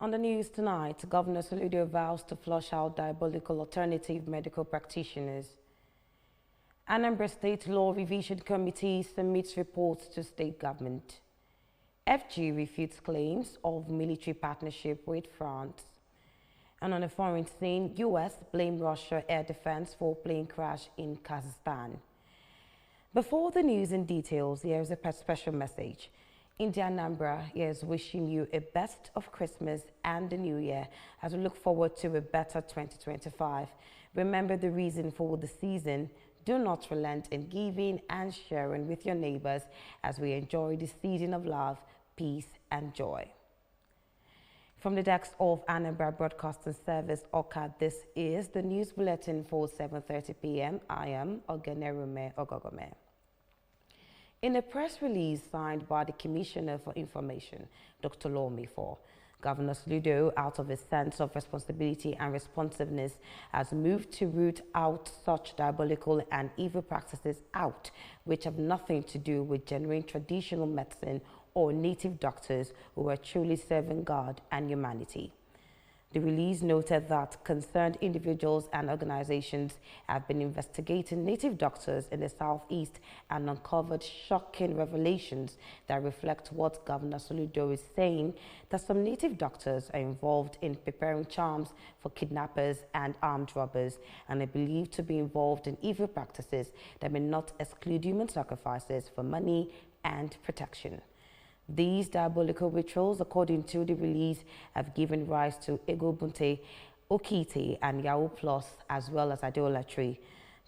On the news tonight, Governor Soludo vows to flush out diabolical alternative medical practitioners. Anambra State Law Revision Committee submits reports to state government. FG refutes claims of military partnership with France. And on a foreign scene, U.S. blame Russia air defense for plane crash in Kazakhstan. Before the news in details, here is a special message. India Anambra is wishing you a best of Christmas and the New Year as we look forward to a better 2025. Remember the reason for the season. Do not relent in giving and sharing with your neighbors as we enjoy the season of love, peace, and joy. From the desk of Anambra Broadcasting Service, OCA, this is the news bulletin for 7:30 p.m. I am Ogenerume Ogogome. In a press release signed by the Commissioner for Information, Dr. Lomi for Governor Soludo, out of a sense of responsibility and responsiveness, has moved to root out such diabolical and evil practices out, which have nothing to do with genuine traditional medicine or native doctors who are truly serving God and humanity. The release noted that concerned individuals and organizations have been investigating native doctors in the Southeast and uncovered shocking revelations that reflect what Governor Soludo is saying, that some native doctors are involved in preparing charms for kidnappers and armed robbers and are believed to be involved in evil practices that may not exclude human sacrifices for money and protection. These diabolical rituals, according to the release, have given rise to Ego Bunte, Okite, and Yahoo Plus, as well as idolatry.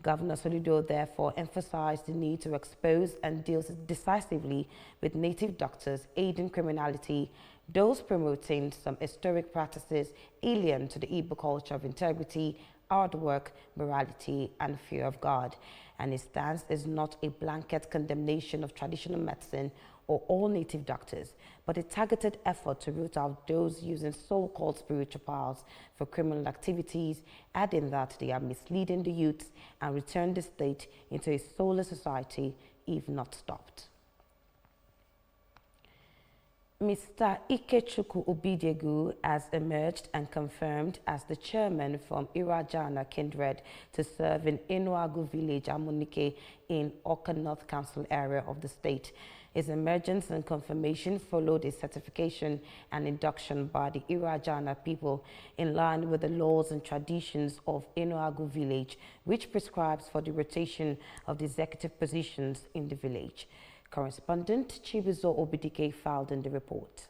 Governor Soludo therefore emphasized the need to expose and deal decisively with native doctors aiding criminality, those promoting some historic practices alien to the Igbo culture of integrity, hard work, morality, and fear of God. And his stance is not a blanket condemnation of traditional medicine or all native doctors, but a targeted effort to root out those using so-called spiritual powers for criminal activities, adding that they are misleading the youths and return the state into a soulless society if not stopped. Mr. Ikechukwu Obidiegwu has emerged and confirmed as the chairman from Irajana Kindred to serve in Enuagu village, Amunike, in Oka North Council area of the state. His emergence and confirmation followed a certification and induction by the Irajana people in line with the laws and traditions of Enuagu village, which prescribes for the rotation of the executive positions in the village. Correspondent Chibuzo Obidike filed in the report.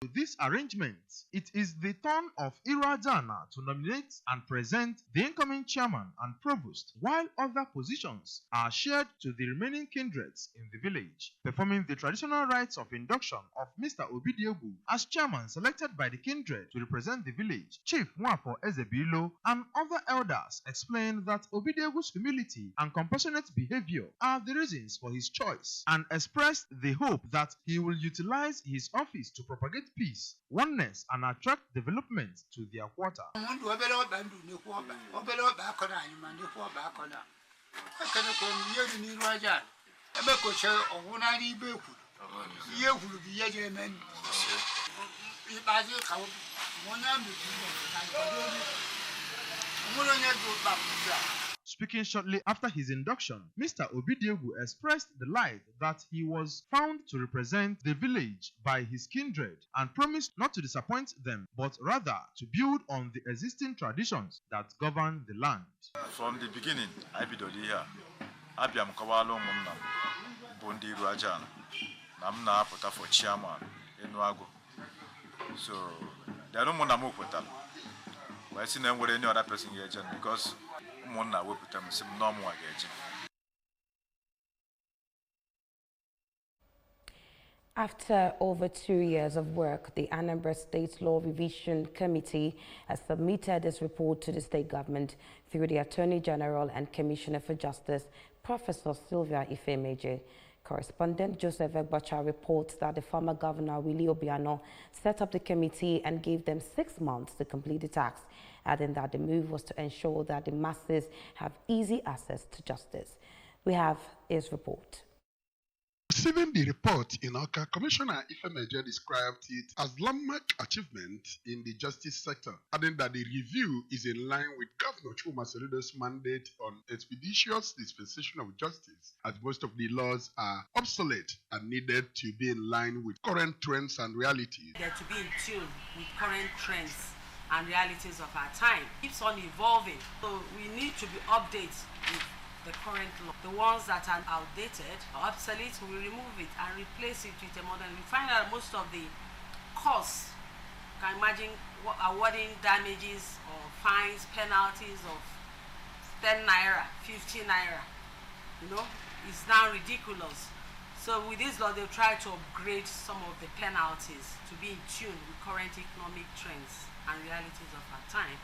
With this arrangement, it is the turn of Irajana to nominate and present the incoming chairman and provost, while other positions are shared to the remaining kindreds in the village. Performing the traditional rites of induction of Mr. Obidiegwu as chairman selected by the kindred to represent the village, Chief Mwapo Ezebilo and other elders explained that Obidiegwu's humility and compassionate behavior are the reasons for his choice, and expressed the hope that he will utilize his office to propagate peace, oneness, and attract development to their quarter. Speaking shortly after his induction, Mr. Obidiegwu expressed delight that he was found to represent the village by his kindred and promised not to disappoint them, but rather to build on the existing traditions that govern the land. From the beginning, I be here. I be Amkawalo Mumna, Bundi Rajan, Namna Pota for chairman in Wago. So, there are no more Namukwata. I see them with any other person here because After over 2 years of work, the Anambra State Law Revision Committee has submitted its report to the state government through the Attorney General and Commissioner for Justice, Professor Sylvia Ifemeje. Correspondent Joseph Egbacha reports that the former governor, Willie Obiano, set up the committee and gave them 6 months to complete the task, adding that the move was to ensure that the masses have easy access to justice. We have his report. Receiving the report in Oka, Commissioner Ifemeje described it as landmark achievement in the justice sector, adding that the review is in line with Governor Chuma Soludo's mandate on expeditious dispensation of justice, as most of the laws are obsolete and needed to be in line with current trends and realities. They're to be in tune with current trends and realities of our time. It keeps on evolving, so we need to be updated with the current law. The ones that are outdated or obsolete, we remove it and replace it with a modern. We find out most of the costs, you can imagine awarding damages or fines, penalties of 10 naira, 15 naira, it's now ridiculous. So with this law, they'll try to upgrade some of the penalties to be in tune with current economic trends and realities of our time.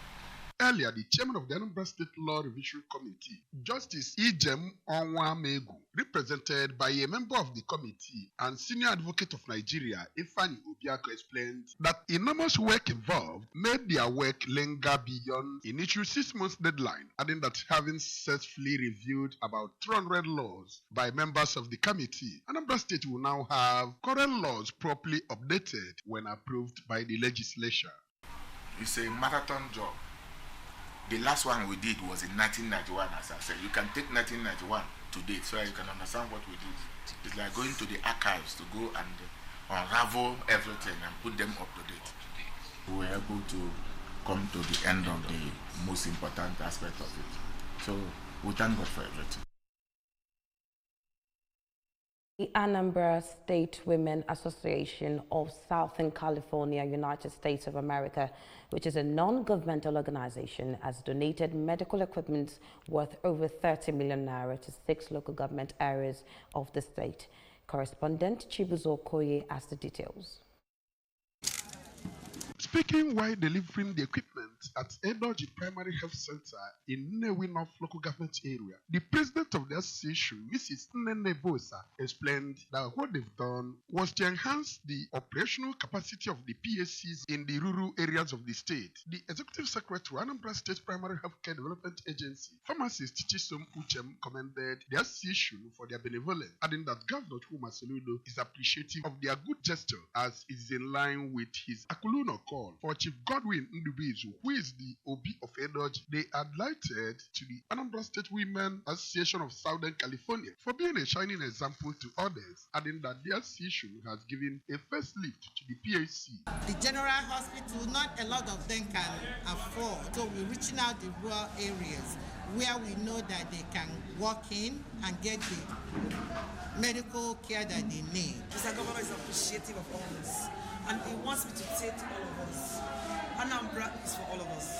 Earlier, the chairman of the Anambra State Law Revision Committee, Justice Ijem Onwamegu, represented by a member of the committee and senior advocate of Nigeria, Ifani Obiako, explained that enormous work involved made their work linger beyond initial 6 months deadline, adding that having successfully reviewed about 200 laws by members of the committee, Anambra State will now have current laws properly updated when approved by the legislature. It's a marathon job. The last one we did was in 1991, as I said. You can take 1991 to date so you can understand what we did. It's like going to the archives to go and unravel everything and put them up to date. We were able to come to the end of the most important aspect of it. So we thank God for everything. The Anambra State Women Association of Southern California, United States of America, which is a non-governmental organization, has donated medical equipment worth over 30 million naira to 6 local government areas of the state. Correspondent Chibuzo Okoye has the details. Speaking while delivering the equipment at Edoji Primary Health Center in Nnewi North local government area, the president of the association, Mrs. Nene Bosa, explained that what they've done was to enhance the operational capacity of the PSCs in the rural areas of the state. The executive secretary, Anambra State Primary Healthcare Development Agency, pharmacist Chisom Uchem, commended the association for their benevolence, adding that Governor Chuma Soludo is appreciative of their good gesture as it is in line with his Akuluno call for Chief Godwin Ndubizu, who is the OB of Edoji. They are delighted to the Anambra State Women Association of Southern California for being a shining example to others, adding that the association has given a first lift to the PHC. The general hospital, not a lot of them can afford, so we're reaching out the rural areas where we know that they can walk in and get the medical care that they need. Mr. Governor is appreciative of all this, and he wants me to say to all of us, Anambra is for all of us.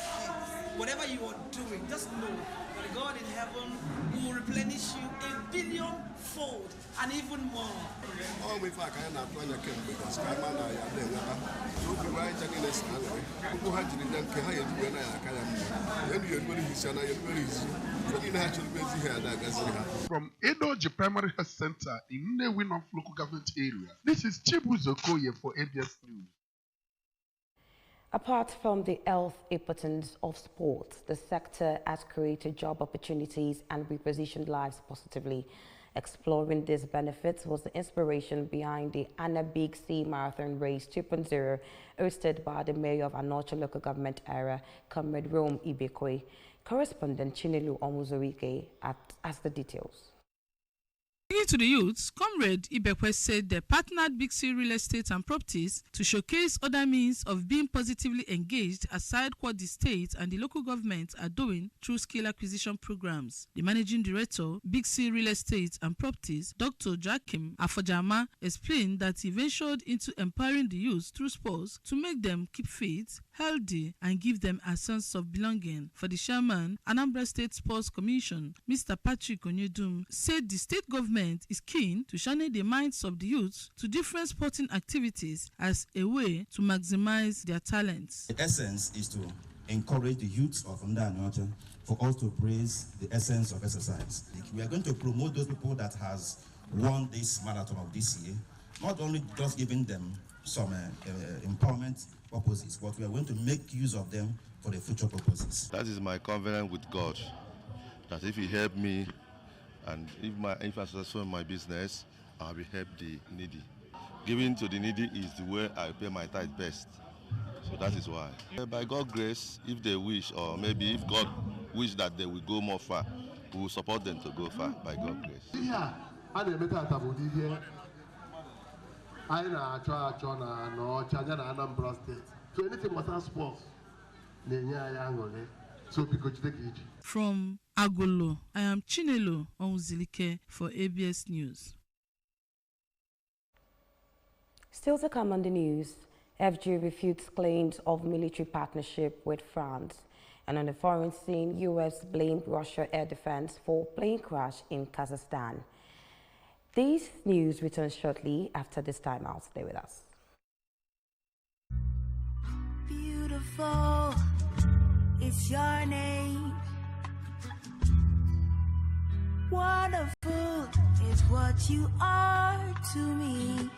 Whatever you are doing, just know that God in heaven will replenish you 1 billion fold and even more. From Edoji Primary Health Center in Nnewi North local government area, this is Chibuzo Okoye for ABS News. Apart from the health importance of sports, the sector has created job opportunities and repositioned lives positively. Exploring these benefits was the inspiration behind the Anna Big C Marathon Race 2.0, hosted by the Mayor of Anocha local government area, Comrade Rome Ibekwe. Correspondent Chinelu Omuzorike has the details. Speaking to the youths, Comrade Ibekwe said they partnered Big C Real Estate and Properties to showcase other means of being positively engaged aside what the state and the local government are doing through skill acquisition programs. The managing director, Big C Real Estate and Properties, Dr. Joachim Afojama, explained that he ventured into empowering the youth through sports to make them keep fit, healthy, and give them a sense of belonging. For the chairman, Anambra State Sports Commission, Mr. Patrick Onyedum, said the state government is keen to channel the minds of the youth to different sporting activities as a way to maximize their talents. The essence is to encourage the youth of Anocha for us to praise the essence of exercise. We are going to promote those people that has won this marathon of this year, not only just giving them some empowerment purposes, but we are going to make use of them for the future purposes. That is my covenant with God, that if He help me and if I'm successful in my business, I will help the needy. Giving to the needy is the way I pay my tithe best. So that is why. By God's grace, if they wish, or maybe if God wish that they will go more far, we will support them to go far by God's grace. Yeah, I Anambra State. So anything about sports, so because take it. From Agolo, I am Chinelo Onzilike for ABS News. Still to come on the news, FG refutes claims of military partnership with France. And on the foreign scene, U.S. blamed Russia air defense for plane crash in Kazakhstan. These news return shortly after this time out. Stay with us. Beautiful, it's your name. Wonderful is what you are to me.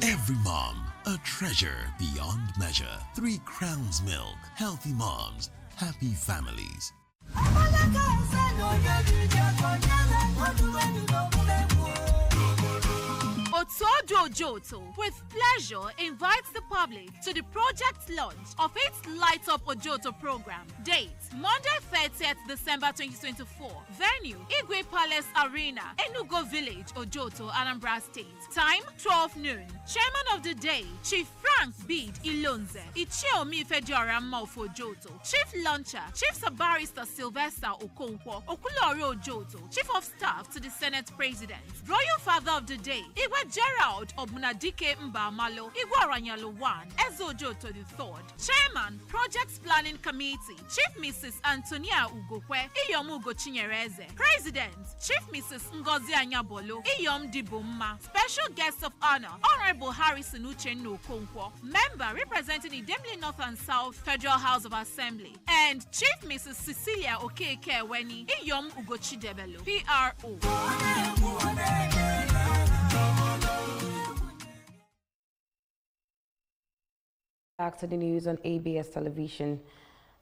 Every mom, a treasure beyond measure. 3 Crowns Milk. Healthy moms, happy families. Otojo Joto, with pleasure, invites the public to the project launch of its Light Up Ojoto program. Date, Monday 30th December 2024. Venue, Igwe Palace Arena, Enugu Village, Ojoto, Anambra State. Time, 12 noon. Chairman of the day, Chief Frank Bede Ilonze, Ichiomi Fejorama of Ojoto. Chief Launcher, Chief Sabarista Sylvester Okonkwo, Okulori Ojoto. Chief of Staff to the Senate President. Royal Father of the Day, Igwe Gerald Obunadike Mbamalo, Igwe Aranyalo 1, Ezo Ojoto III. Chairman, Projects Planning Committee, Chief Mrs. Antonia Ugokwe, Iyom Ugochinyereze. President, Chief Mrs. Ngozi Anyabolo, Iyom Dibumma. Special Guest of Honor, Honorable Harrison Uchenno Okonkwo, Member representing the Idemili North and South Federal House of Assembly, and Chief Mrs. Cecilia Okeke Weni, Iyom Ugochidebelo, PRO. Back to the news on ABS television.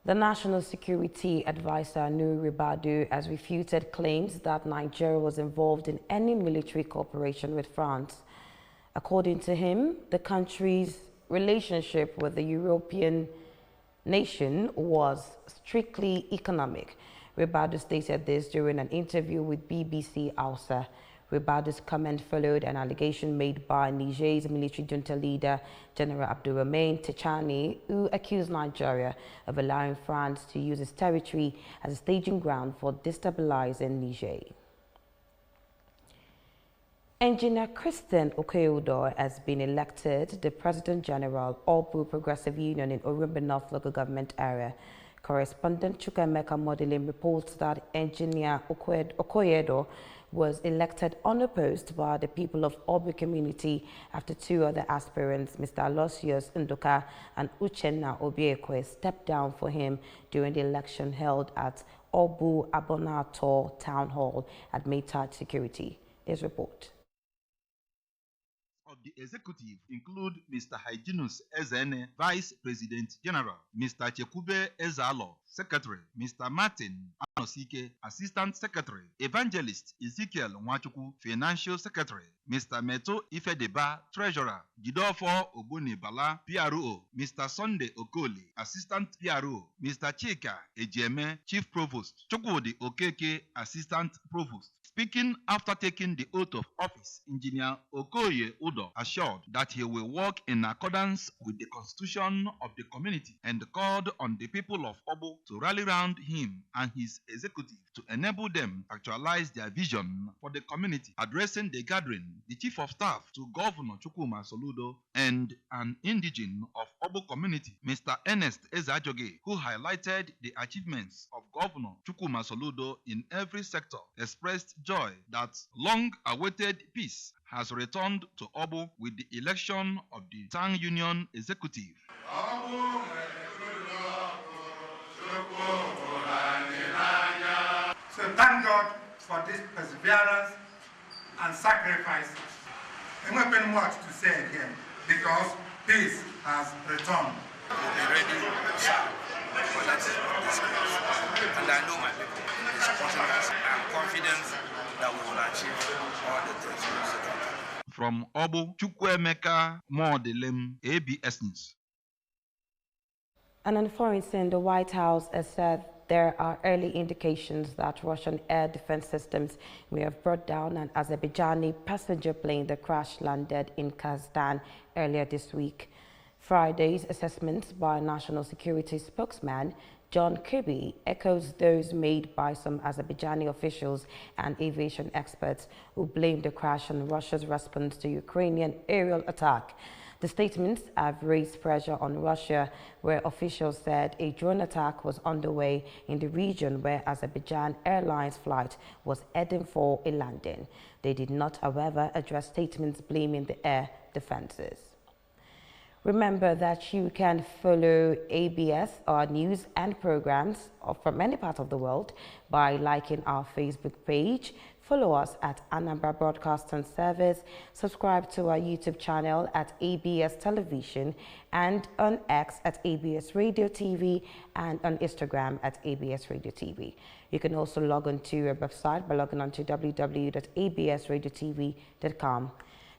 The National Security Advisor Nuhu Ribadu has refuted claims that Nigeria was involved in any military cooperation with France. According to him, the country's relationship with the European nation was strictly economic. Ribadu stated this during an interview with BBC Hausa. Ribadu's comment followed an allegation made by Niger's military junta leader, General Abdurrahman Tchani, who accused Nigeria of allowing France to use its territory as a staging ground for destabilizing Niger. Engineer Christian Okoye-Udor has been elected the President General of All Progressive Union in Orumba North Local Government Area. Correspondent Chukwemeka Modeling reports that Engineer Okoye-Udor was elected unopposed by the people of Obu community after 2 other aspirants, Mr. Aloysius Nduka and Uchenna Obiekwe, stepped down for him during the election held at Obu Abonator Town Hall at Maytag Security. This report. Of the executive include Mr. Hyginus Ezene, Vice President General, Mr. Chekube Ezalo, Secretary, Mr. Martin Anosike, Assistant Secretary, Evangelist Ezekiel Nwachukwu, Financial Secretary, Mr. Meto Ifedeba, Treasurer, Jidofo Obuni Bala, PRO, Mr. Sunday Okoli, Assistant PRO, Mr. Chika Ejeme, Chief Provost, Chukwudi Okeke, Assistant Provost. Speaking after taking the oath of office, Engineer Okoye-Udor assured that he will work in accordance with the constitution of the community and called on the people of Obo to rally round him and his executive to enable them actualize their vision for the community. Addressing the gathering, the Chief of Staff to Governor Chukwuma Soludo and an indigene of Obo community, Mr. Ernest Ezajoge, who highlighted the achievements of Governor Chukwuma Soludo in every sector, expressed joy that long-awaited peace has returned to Obo with the election of the Town Union Executive. So thank God for this perseverance and sacrifice. I'm not going much to say again because peace has returned We'll be ready to serve. But that is what this is. And I know my people is supporting us. I'm confident that we will achieve all the things we set out. From Obu Chukwuemeka Modelem, ABS News. And on the foreign scene, the White House has said there are early indications that Russian air defense systems may have brought down an Azerbaijani passenger plane that crash landed in Kazakhstan earlier this week. Friday's assessments by National Security spokesman John Kirby echoes those made by some Azerbaijani officials and aviation experts who blamed the crash on Russia's response to Ukrainian aerial attack. The statements have raised pressure on Russia, where officials said a drone attack was underway in the region where Azerbaijan Airlines flight was heading for a landing. They did not, however, address statements blaming the air defenses. Remember that you can follow ABS, our news and programs from any part of the world by liking our Facebook page. Follow us at Anambra Broadcasting Service, subscribe to our YouTube channel at ABS Television, and on X at ABS Radio TV, and on Instagram at ABS Radio TV. You can also log on to our website by logging on to www.absradiotv.com.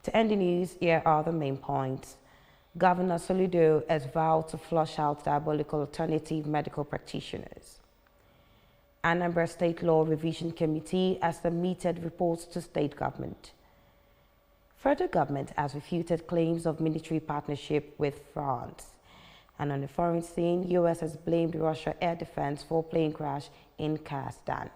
To end the news, here are the main points. Governor Soludo has vowed to flush out diabolical alternative medical practitioners. Anambra State Law Revision Committee has submitted reports to state government. Federal government has refuted claims of military partnership with France. And on the foreign scene, U.S. has blamed Russia air defense for plane crash in Kazakhstan.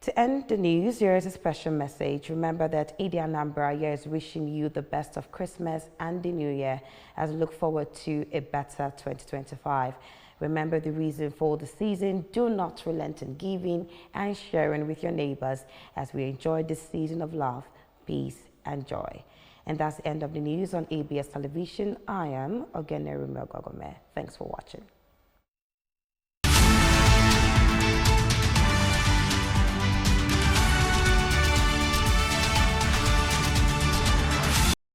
To end the news, here is a special message. Remember that Idi Anambra here is wishing you the best of Christmas and the New Year as we look forward to a better 2025. Remember the reason for the season. Do not relent in giving and sharing with your neighbors as we enjoy this season of love, peace, and joy. And that's the end of the news on ABS Television. I am Ogene Rumel Gogome. Thanks for watching.